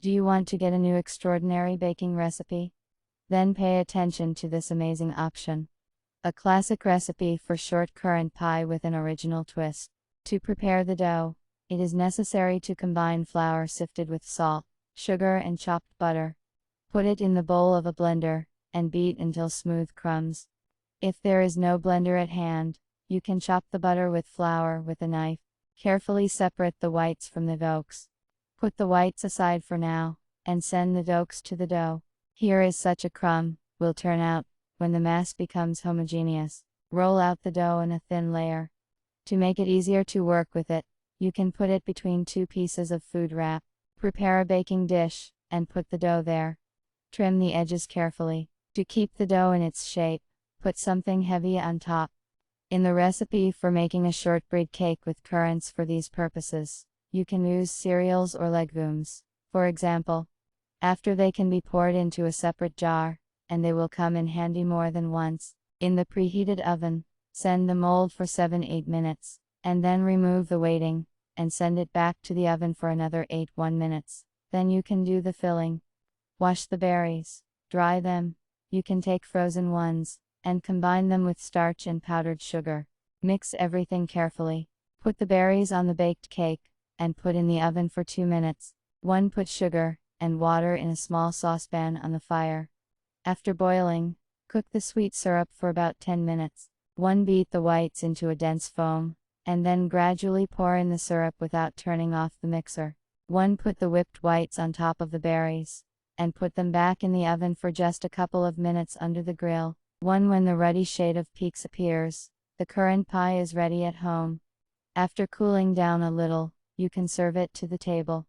Do you want to get a new extraordinary baking recipe? Then pay attention to this amazing option. A classic recipe for short currant pie with an original twist. To prepare the dough, it is necessary to combine flour sifted with salt, sugar and chopped butter. Put it in the bowl of a blender, and beat until smooth crumbs. If there is no blender at hand, you can chop the butter with flour with a knife. Carefully separate the whites from the yolks. Put the whites aside for now, and send the yolks to the dough. Here is such a crumb will turn out when the mass becomes homogeneous. Roll out the dough in a thin layer. To make it easier to work with it, you can put it between two pieces of food wrap. Prepare a baking dish, and put the dough there. Trim the edges carefully. To keep the dough in its shape, put something heavy on top. In the recipe for making a shortbread cake with currants for these purposes, you can use cereals or legumes, for example. After they can be poured into a separate jar, and they will come in handy more than once. In the preheated oven, send the mold for 7-8 minutes, and then remove the weighting, and send it back to the oven for another 8 minutes. Then you can do the filling. Wash the berries, dry them. You can take frozen ones, and combine them with starch and powdered sugar. Mix everything carefully. Put the berries on the baked cake, and put in the oven for 2 minutes. 1. Put sugar and water in a small saucepan on the fire. After boiling, cook the sweet syrup for about 10 minutes. 1. Beat the whites into a dense foam, and then gradually pour in the syrup without turning off the mixer. 1. Put the whipped whites on top of the berries, and put them back in the oven for just a couple of minutes under the grill. 1. When the ruddy shade of peaks appears, the currant pie is ready at home. After cooling down a little, you can serve it to the table.